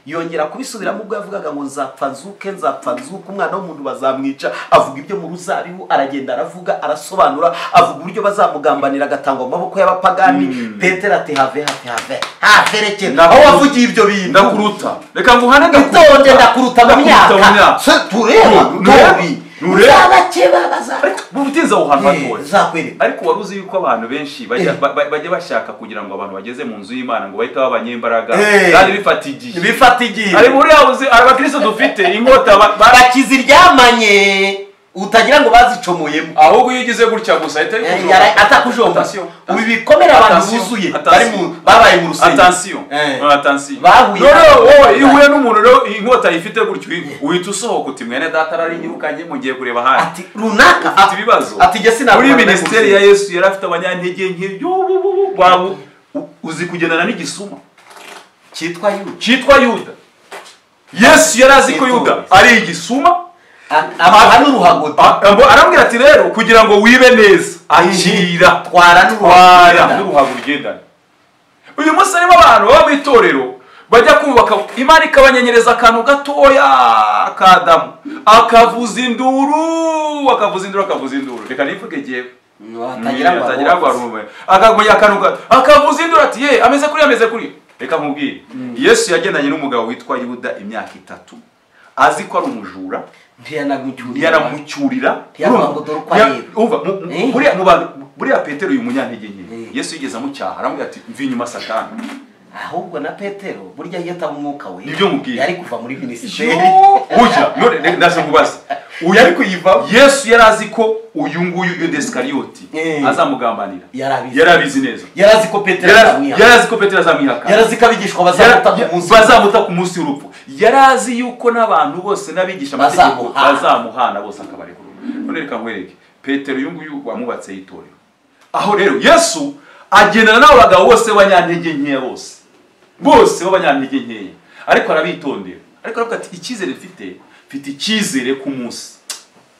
yongera kubisubiramo ubwo yavugaga ngo nzapfa nzuke umwana w'umuntu bazamwica avuga ibyo mu ruzabibu aragenda aravuga arasobanura avuga uburyo bazamugambanira agatanga mu maboko y'abapagani Petero ati have rekera aho wavugiye ibyo bintu ndakuruta reka nguhane ndakuruta mu myaka tureba uzabakeba bubutinza aho hantu hatoya ariko wari uzi yuko abantu benshi bajya bashaka kugira ngo abantu bageze mu nzu y'Imana ngo bahite babanyembaraga kandi bifata igihe ari muri yabuze abakristo dufite inkota bakiziryamanye utagira ngo bazicomoyemo ahubwo iyo ugize gutya gusa atakujomba ubu bikomera abantu buzuye babaye mu rusengero attention wowe ihuye n'umuntu rero inkota ifite gutyo uhita usohoka uti mwene data ararinyirukanye mugiye kureba hano ati runaka afite ibibazo ati jye sinabona muri ministeri ya Yesu yari afite abanyantege nk'ibyo wabo uzi kugendana n'igisuma cyitwa Yuda Yesu yari azi ko Yuda ari igisuma arambwira ati rero kugira ngo wibe neza akira twara n'uruhago rugendana uyu munsi harimo abantu baba mu itorero bajya kubaka Imana ikabanyenyereza akantu gatoya k'Adamu akavuza induru reka nivuge jewe atagira ngo arume akavuza induru ati ye ameze kuri reka nkubwire Yesu yagendanye n'umugabo witwa Yuda imyaka 3 azi ko ari umujura ntiyaramucyurira buriya Petero uyu munyantege nke Yesu yigeze amucyaha aramubwira ati mvi inyuma Satani ahubwo na Petero burya yita umwuka we nibyo mubwiye yari kuva muri ministeri ujya none ndaje kubaza uyu ariko yiva Yesu yarazi ko uyu nguyu Yuda Iskariyoti azamugambanira yarabizi neza yarazi ko Petero azamwihaka yarazi ko abigishwa bazamuta ku munsi w'urupfu yarazi yuko n'abantu bose n'abigisha amategeko bazamuhana bose akabarekura none reka nkwereke Petero uyu nguyu wamubatse itorero aho rero Yesu agendana n'abo bagabo bose b'abanyantege nkeya bose b'abanyantege nkeya ariko arabitondera ariko aravuga ati icyizere mfite icyizere ku munsi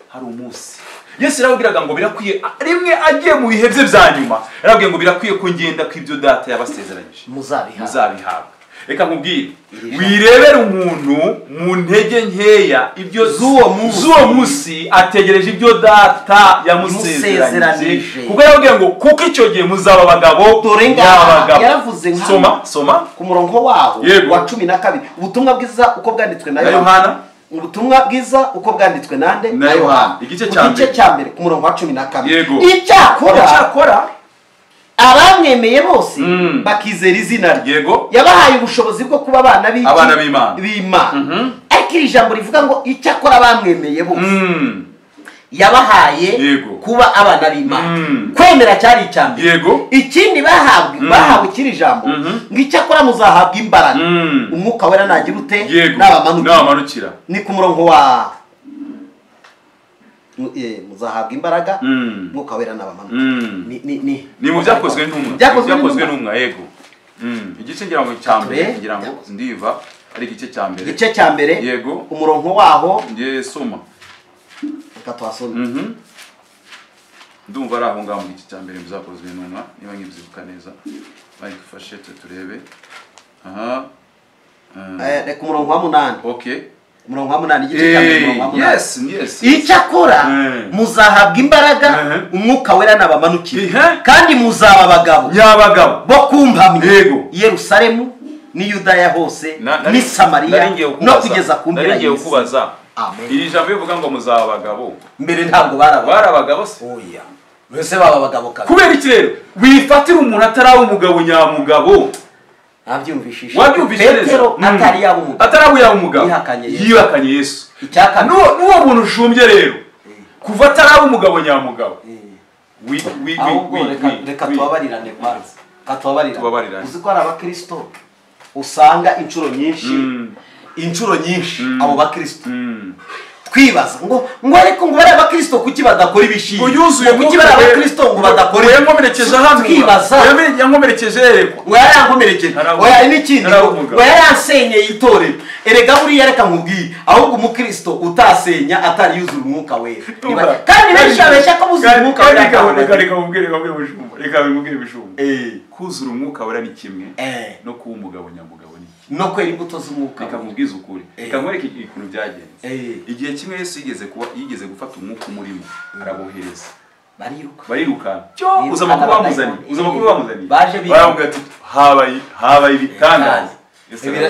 hari umunsi Yesu yarabwiraga ngo birakwiye rimwe agiye mu bihe bye bya nyuma yarabwiye ngo birakwiye ko ngenda ko ibyo data yabasezeranyije muzabihabwa reka nkubwire wirebera umuntu mu ntege nkeya ibyo z'uwo munsi ategereje ibyo data yamusezeranyije kuko yarabwiye ngo kuko icyo gihe muzaba abagabo dore ngaha yaravuze soma ku murongo waho wa 12 ubutumwa bwiza uko bwanditswe na Yohana ubutumwa bwiza uko bwanditswe nande na Yohana igice cya mbere ku murongo wa 12 icyakora abamwemeye bose bakizera izina rye yabahaye ubushobozi bwo kuba abana b'Imana ariko iri jambo rivuga ngo icyakora abamwemeye bose yabahaye kuba abana b'Imana kwemera cyari icyambere ikindi bahawe kiri jambo ngo icyakora muzahabwa imbaraga umwuka wera nagira ute n'abamanukira ni ku murongo wa muzahabwa imbaraga mwuka wera n'abamanukira ni mu byakozwe n'umwa yego igice ngira ngo cyambere ngira ngo ndiva ari igice cyambere yego umurongo waho ngiye soma katwasoma ndumva ari aho ngaho mu gice cyambere muzakozwe n'umwa niba ngibyibuka neza bayifashe turebe reka umurongo wa 8 okay umurongo wa 8 igice cyambere umurongo wa 8 yes icyakora muzahabwa imbaraga umwuka wera n'abamanukira kandi muzaba abagabo bo kumpamya Yerusalemu ni Yudaya hose ni Samariya no kugeza ku mpera y'isi iri jambo bivuga ngo muzaba abagabo mbere ntabwo bari abagabo se oya bese baba abagabo kandi kubera iki rero wifatira umuntu atari umugabo nyamugabo nabyumvishije Petero atari yaba umugabo yihakanye Yesu icyakane n'uwo muntu ushumbye rero kuva atari umugabo nyamugabo reka tubabarirane kwanza uzi ko ari abakristo usanga inshuro nyinshi abo bakristo twibaza ngo ariko ngo bari abakristo kuki badakora ibishinga yuzuye kuki bari abakristo ngo badakora yankomerekeje hano twibaza yankomerekeje yerekwa ngo yarankomerekeje oya n'ikindi ngo yaransenyeye itorero erega buriya reka nkubwiye ahubwo umukristo utasenya atari yuzura umwuka wera kandi benshi abeshya ko buzura umwuka wera reka bimubwire ibishumba kuzura umwuka wera ni kimwe no kuba umugabo nyamugabo ni no kwera imbuto z'umwuka reka nkubwize ukuri reka nkwereke ikintu byagenze igihe kimwe Yesu yigeze gufata umwuka umurimo arabohereza bariruka uza amakuru bamuzaniye baramubwira ati habaye ibitangaza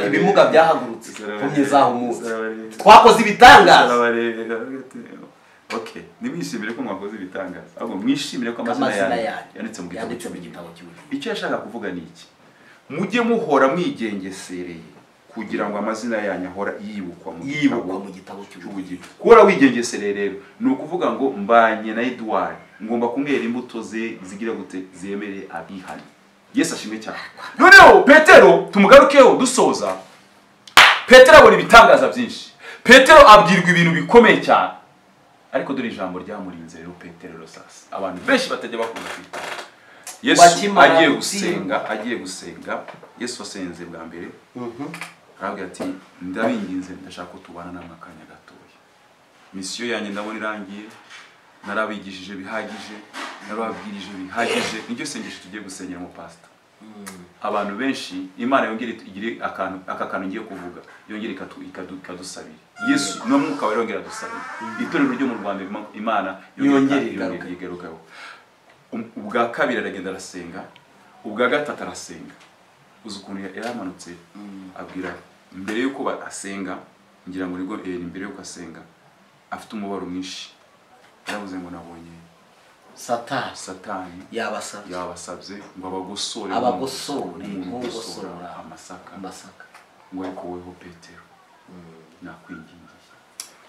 ibimuga byahagurutse kumye zahumutse twakoze ibitangaza okay nimwishimire ko mwakoze ibitangaza ahubwo mwishimire ko amazina yanyu yanditse mu gitabo cy'ubugingo icyo yashaka kuvuga ni iki mujye muhora mwigengesereye kugira ngo amazina yanyu ahora yibukwa mu gitabo cy'ubugingo kuhora wigengesereye rero ni ukuvuga ngo mbanye na Edouard ngomba kumwera imbuto ze zigira gute zemereye abihane Yesu ashimwe cyane noneho Petero tumugarukeho dusoza Petero abona ibitangaza byinshi Petero abwirwa ibintu bikomeye cyane ariko dore ijambo ryamurinze rero Petero sasa abantu benshi batajya bakunda kwita Yesu agiye gusenga Yesu asenze bwa mbere arabwira ati ndabinginze ndashaka ko tubana namwe akanya gatoya misiyo yanjye ndabona irangiye narabigishije bihagije narababwirije bihagije nicyo sengesho tugiye gusengera mu pastor abantu benshi Imana yongera igire aka kantu ngiye kuvuga yongera ikadusabira Yesu no mwuka wera yongera dusabira itorero ryo mu Rwanda Imana yongera igarukaho ubwa kabiri aragenda arasenga ubwa gatatu arasenga uzi ukuntu yaramanutse abwira mbere yuko asenga ngira ngo nigo imbere yuko asenga afite umubaro mwinshi yaravuze ngo nabonye satani yabasabye ngo abagosore amasaka ngo ariko weho Petero nakwingingiye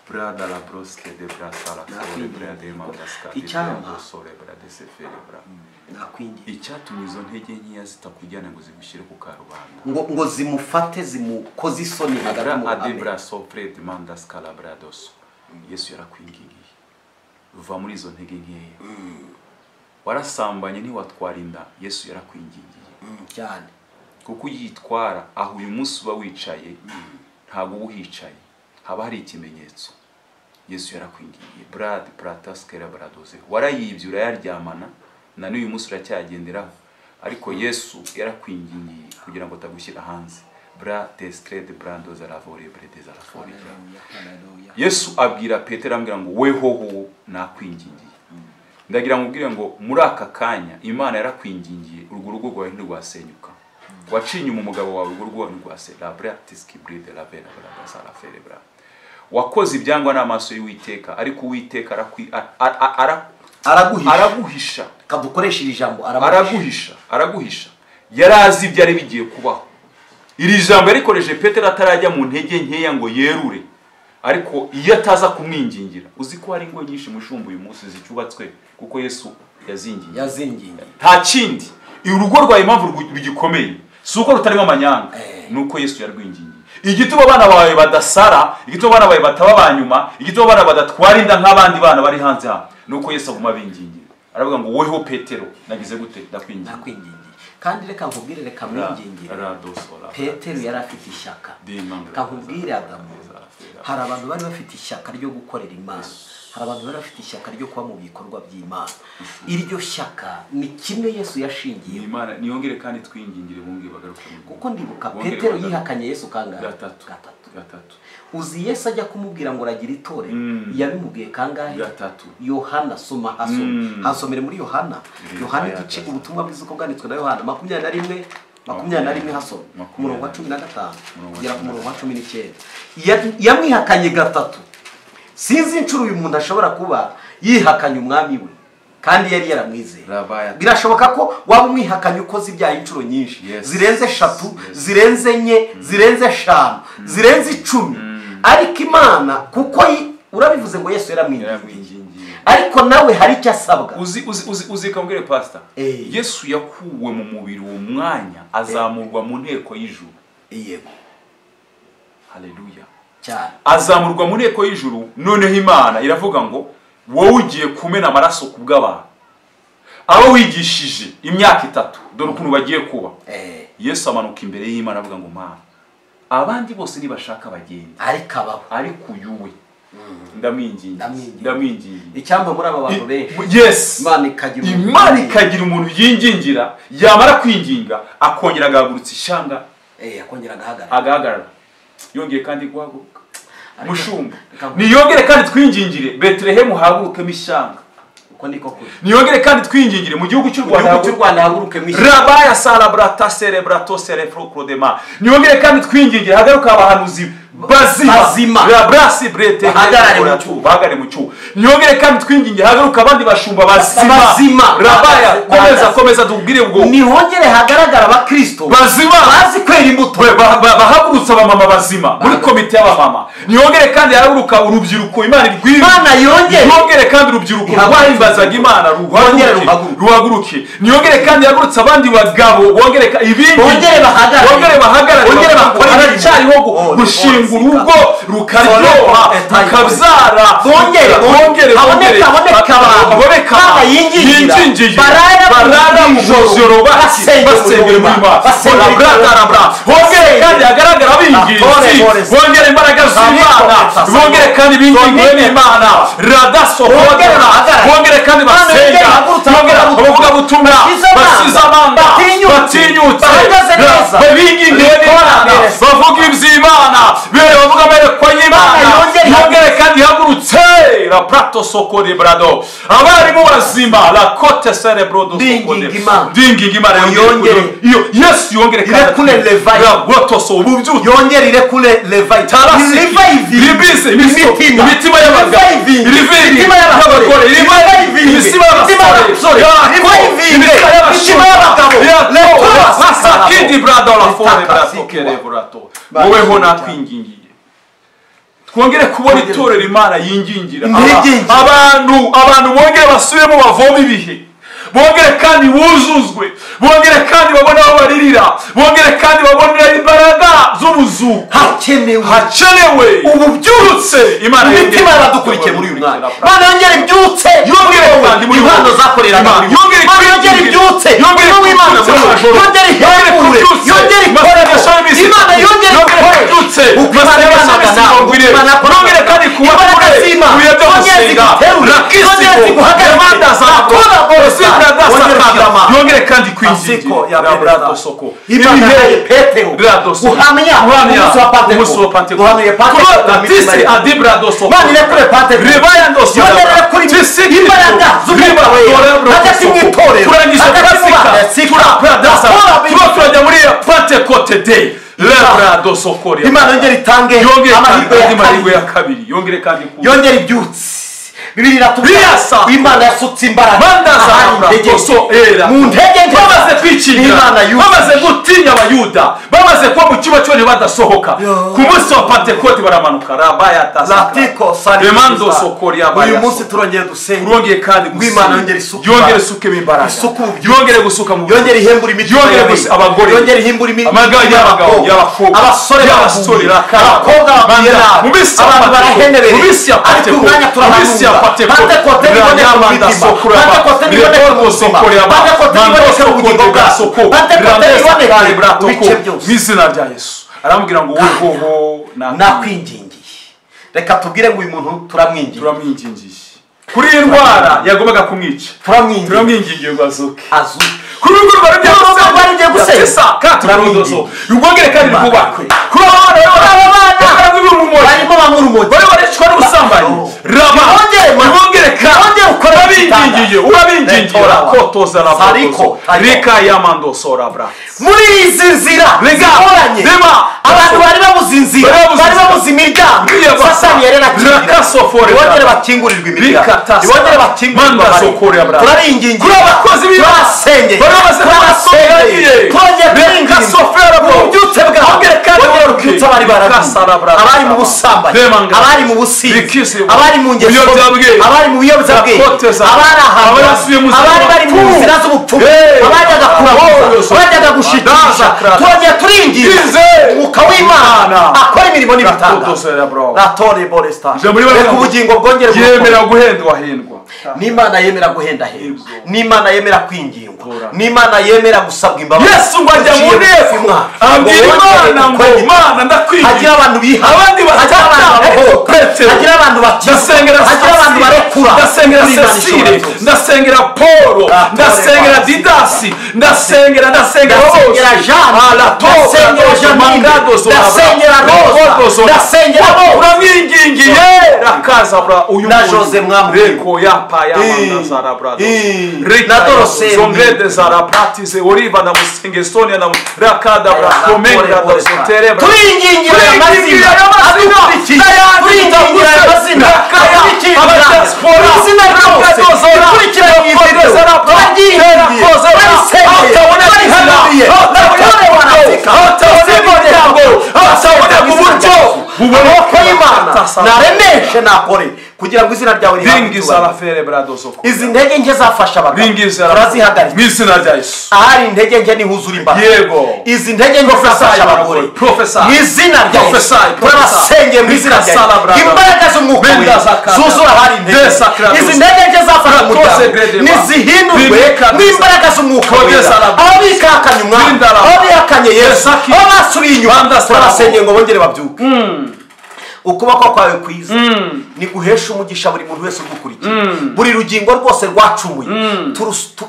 brada la broske de brasa la fore brada de mandaska icyamba sore brada de sefere bra nakwingingiye icyatumye izo ntege nkiya zitakujyana ngo zigushyire ku karubanda ngo zimufate zimukoze isoni hagati mu ade braso pre de mandaska la brados Yesu yarakwingingiye uva muri izo ntege nkeya warasambanye ntiwatwara inda Yesu yarakwingingiye cyane kuko uyitwara aho uyu munsi uba wicaye ntabwo uhicaye haba hari ikimenyetso Yesu yarakwingingiye brad prataskera bradoze warayibye urayaryamana na n'uyu munsi uracyagenderaho ariko Yesu yarakwingingiye kugira ngo tagushyira hanze bra descred brandoza lavore brede za lavore Yesu abwira Petero ambwira ngo wehoho nakwingingiye ndagira ngubwire ngo muri aka kanya Imana yarakwingingiye urwo rugo rwawe ntirwasenyuka wacinye umugabo wawe urwo rwawe ntirwase la bra tiski bride la vera bra sala fere bra wakoze ibyangwa n'amaso y'Uwiteka ariko Uwiteka araguhisha kadukoresha ijambo araguhisha yarazi ibyo ari bigiye kubaho iri jambo yarikoreshe Petero atarajya mu ntege nkeya ngo yerure ariko iyo ataza kumwingingira uzi ko hari ngo nyinshi mushumbu uyu munsi zicubatswe kuko Yesu yazingingiye nta kindi urugo rwawe impamvu bigikomeye suko rutarimo amanyanga nuko Yesu yarwingingiye igituma abana bawe badasara igituma abana bawe bataba banyuma igituma abana badatwara inda nk'abandi bana bari hanze ha nuko Yesu aguma bingingira aravuga ngo weho Petero nagize gute ndakwingingiye kandi reka nkubwire reka mwingingira Petero yari afite ishyaka kakubwire Adamu hari abantu bari bafite ishyaka ryo gukorera Imana hari abantu bari bafite ishyaka ryo kuba mu bikorwa by'Imana iryo shyaka ni kimwe Yesu yashingiye Imana niyongere kandi twingingire bumwe bagaruka kuko ndibuka Petero yihakanye Yesu kangahe gatatu uzi Yesu ajya kumubwira ngo ragira itore yabimubwiye kangahe Yohana soma hasomere muri Yohana igice ubutumwa bwiza uko bwanditswe na Yohana 21 hasoma ku murongo wa 15 kugera ku murongo wa 19 yamwihakanye gatatu sinzi incuro uyu muntu ashobora kuba yihakanye umwami we kandi yari yaramwizeye birashoboka ko waba umwihakanye ukoze ibyaha incuro nyinshi zirenze 3 zirenze 4 zirenze 5 zirenze 10 ariko Imana kuko urabivuze ngo Yesu yaramwingingiye ariko nawe hari icyo asabwa uzi kambwire pastor Yesu yakuwe mu mubiri uwo mwanya azamurwa mu nteko y'ijuru yego haleluya cyane azamurwa mu nteko y'ijuru noneho Imana iravuga ngo wowe ugiye kumena amaraso kubw'abantu abo wigishije imyaka 3 dore ukuntu bagiye kuba. Yesu amanuka imbere y'Imana avuga ngo Mana abandi bose nibashaka bagende ariko abaho ariko uyuwe ndamwingingiye icyamba muri aba bantu benshi. Yes, Imana ikagira umuntu yingingira, yamara kwinginga akongera agahagurutsa ishanga, akongera agahagarara, yongeye kandi guhaguruka. Mushumba niyongere kandi twingingire Betlehemu hagurukemo ishanga, uko niko kuri. Niyongere kandi twingingire mu gihugu cy'u Rwanda hagurukemo ishanga. Rabaya celebrata celebrato celebrodema. Niyongere kandi twingingire hagaruka abahanuzi bazima rabrasi brete bagare mu cyo. Niyongere kandi twingingire hagaruka abandi bashumba bazima. Rabaya komeza dubwire ubwo. Nihongere hagaragara abakristo bazima bazi kwera imbuto, bahagurutsa abamama bazima muri komite y'abamama. Niyongere kandi hagaruka urubyiruko Imana irwira. Imana yongere kandi urubyiruko rwahimbazaga Imana ruhaguruke. Niyongere kandi hagurutsa abandi bagabo bongere ibindi bongere bahagarare aracyariho gushinga urugo rukaryoha rukabyara bongere yingingiye barara mu joro basengera Imana bongere kandi hagaragara abinginzi bongere imbaraga z'Imana bongere kandi bingingiwe n'Imana radasohora bongere kandi basenga bongere abavuga butumwa basiza amanga batinyutse bingingiwe n'Imana bavuga iby'Imana bavuga amerekwa y'Imana yongere kandi hagurutse la prato sokode brado abarimu bazima la cote cerebro do sokode dingi Imana yongere Yesu yongere kandi kule levai la goto so ububyutse yongere ire kule levai libise imitima y'abagabo imitima y'abagore imitima y'abagabo brado la fore brato kerebrato wowe natwingingiye twongere kubona itorero Imana yingingira abantu bongere basubiremo bavoma ibihe bongere kandi buzuzwe bongere kandi babone aho baririra bongere kandi babonera imbaraga z'ubuzuko hakenewe ububyutse Imana imitima y'abadukurikiye muri uyu mwanya. Imana yongere ibyutse kandi muri impano zakoreraga yongere ibyutse yongere Imana yongere ibyutse yongere kandi kuba kure byo gusenga yongere kandi kwinjira brado soko uhamya umunsi wa Pentekoste adibrado soko rebaya ndo soko imbaraga z'umwuka hagati mu itorero turajya muri Pentecoste day lebrado soko Imana yongere itange amahirwe ya kabiri yongere ibyutse. Bibiri iratubwira Imana yasutse imbaraga mu ntege nke bamaze kwikingira bamaze gutinya Abayuda bamaze kuba mu cyuba cyo badasohoka ku munsi wa Pentecoste baramanuka rabaya tasiko demando sokori abaya uyu munsi turongeye dusenga turongeye kandi Imana yongere isuke imbaraga yongere gusuka mu yongere ihembura imitima abagore yongere ihembura imitima y'abakobwa abasore abakobwa mu bisi abantu barahenebere mu bisi ya Pentecoste Pentecoste iboneka mu mitima Pentecoste iboneka mu buzima Pentecoste iboneka mu bugingo bwacu Pentecoste iboneka mu bice byose mu izina rya Yesu arambwira ngo wowe nakwingingiye. Reka tubwire ngo uyu muntu turamwingingiye kuri iyi ndwara yagombaga kumwica turamwingingiye ngo azuke kuri urwo rwari gusesa turarudozo yugongere kandi kubakwe kuri abana barimo bamurumoje bari baricwa n'ubusambanyi yongere kandi urabingingiye kotoza na ariko reka yamando sorabra muri izi nzira zigoranye abantu bari babuze inzira bari babuze imiryango Satani yarera bongere bakingurirwa imiryango bongere bakingurirwa turaringingiye kuri abakozi b'Imana ububyutse bwabo ububyutse abari baraguye abari mu busambanyi abari mu businzi abari mu ngeso abari mu biyobyabwenge abari ahantu abari bari mu nzira z'ubupfumu abajyaga kuraguza abajyaga gushikisha turongeye turinginze umwuka w'Imana akora imirimo n'ibitangaza natore bolesta reka ubugingo bwongere yemera guhendwahendwa n'Imana yemera guhendahenda, n'Imana yemera kwingingwa, Tora. n'Imana yemera gusabwa imbabazi. Yesu ngo ajya mu nteko abwira Imana ngo Mana ndakwinginga. hagira abantu biha, abandi batataho Petero, hagira abantu bakiza, ndasengera hagira abantu barekura, ndasengera kuri Imana Cecile, ishobora byose. ndasengera Paulo, ndasengera Didasi, ndasengera ndasengera Jean, ndasengera Janine, ndasengera Rosa, ndasengera uramwingingiye rakaza bra uyu na Jose Mwambu, reko yapa yamanda zara brado na Doroseli, zongrede zara practice Oliva na musenge Sonia na rakada bra komenga da sotere bra turingingira amazina adukurikiye, turingingira amazina adukurikiye abadiaspora izina ryose dukurikiranye iyi video turaryingingiye, barisengeye, barihanuye, natore wanateka, atabona mu buryo amaboko y'Imana naremeshe nakore kugira ngo izina ryawe izi ntege nke zafasha abagabo turazihagarika mu izina rya Yesu. ahari intege nke nihuzura imbaraga, Yego. izi ntege nke zafasha abagore mu izina rya Yesu turabasengeye mu izina rya Yesu, imbaraga z'umwuka zuzura ahari intege, izi ntege nke zafasha umuryango nizihindurwe n'imbaraga z'umwuka wera, aho bikakanye umwami, aho bihakanye Yesu, aho basubiye inyuma turabasengeye ngo bongere babyuke. ukuboko kwawe kwiza ni guhesha umugisha buri muntu wese ugukurikiye, buri rugingo rwose rwacumuye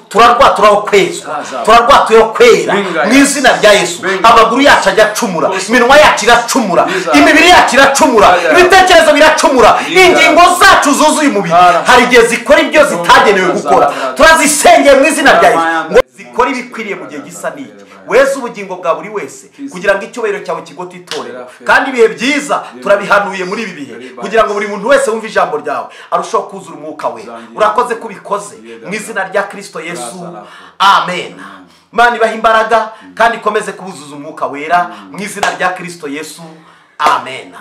turarwaturaho kwezwa, turarwatuyeho kwera mu izina rya Yesu. amaguru yacu ajya acumura, iminwa yacu iracumura, imibiri yacu iracumura, ibitekerezo biracumura, ingingo zacu zuzuye umubiri hari igihe zikora ibyo zitagenewe gukora, turazisengeye mu izina rya Yesu ngo zikora ibikwiriye mu gihe gisa n'iki. weza ubugingo bwa buri wese kugira ngo icyubahiro cyawe kigote itorero, kandi ibihe byiza turabihanuye muri ibi bihe kugira ngo buri muntu wese wumve ijambo ryawe arushaho kuzura umwuka we. urakoze kubikoze mu izina rya Kristo Yesu, amen. Imana ibaha imbaraga kandi ikomeze kubuzuza umwuka wera mu izina rya Kristo Yesu, amen.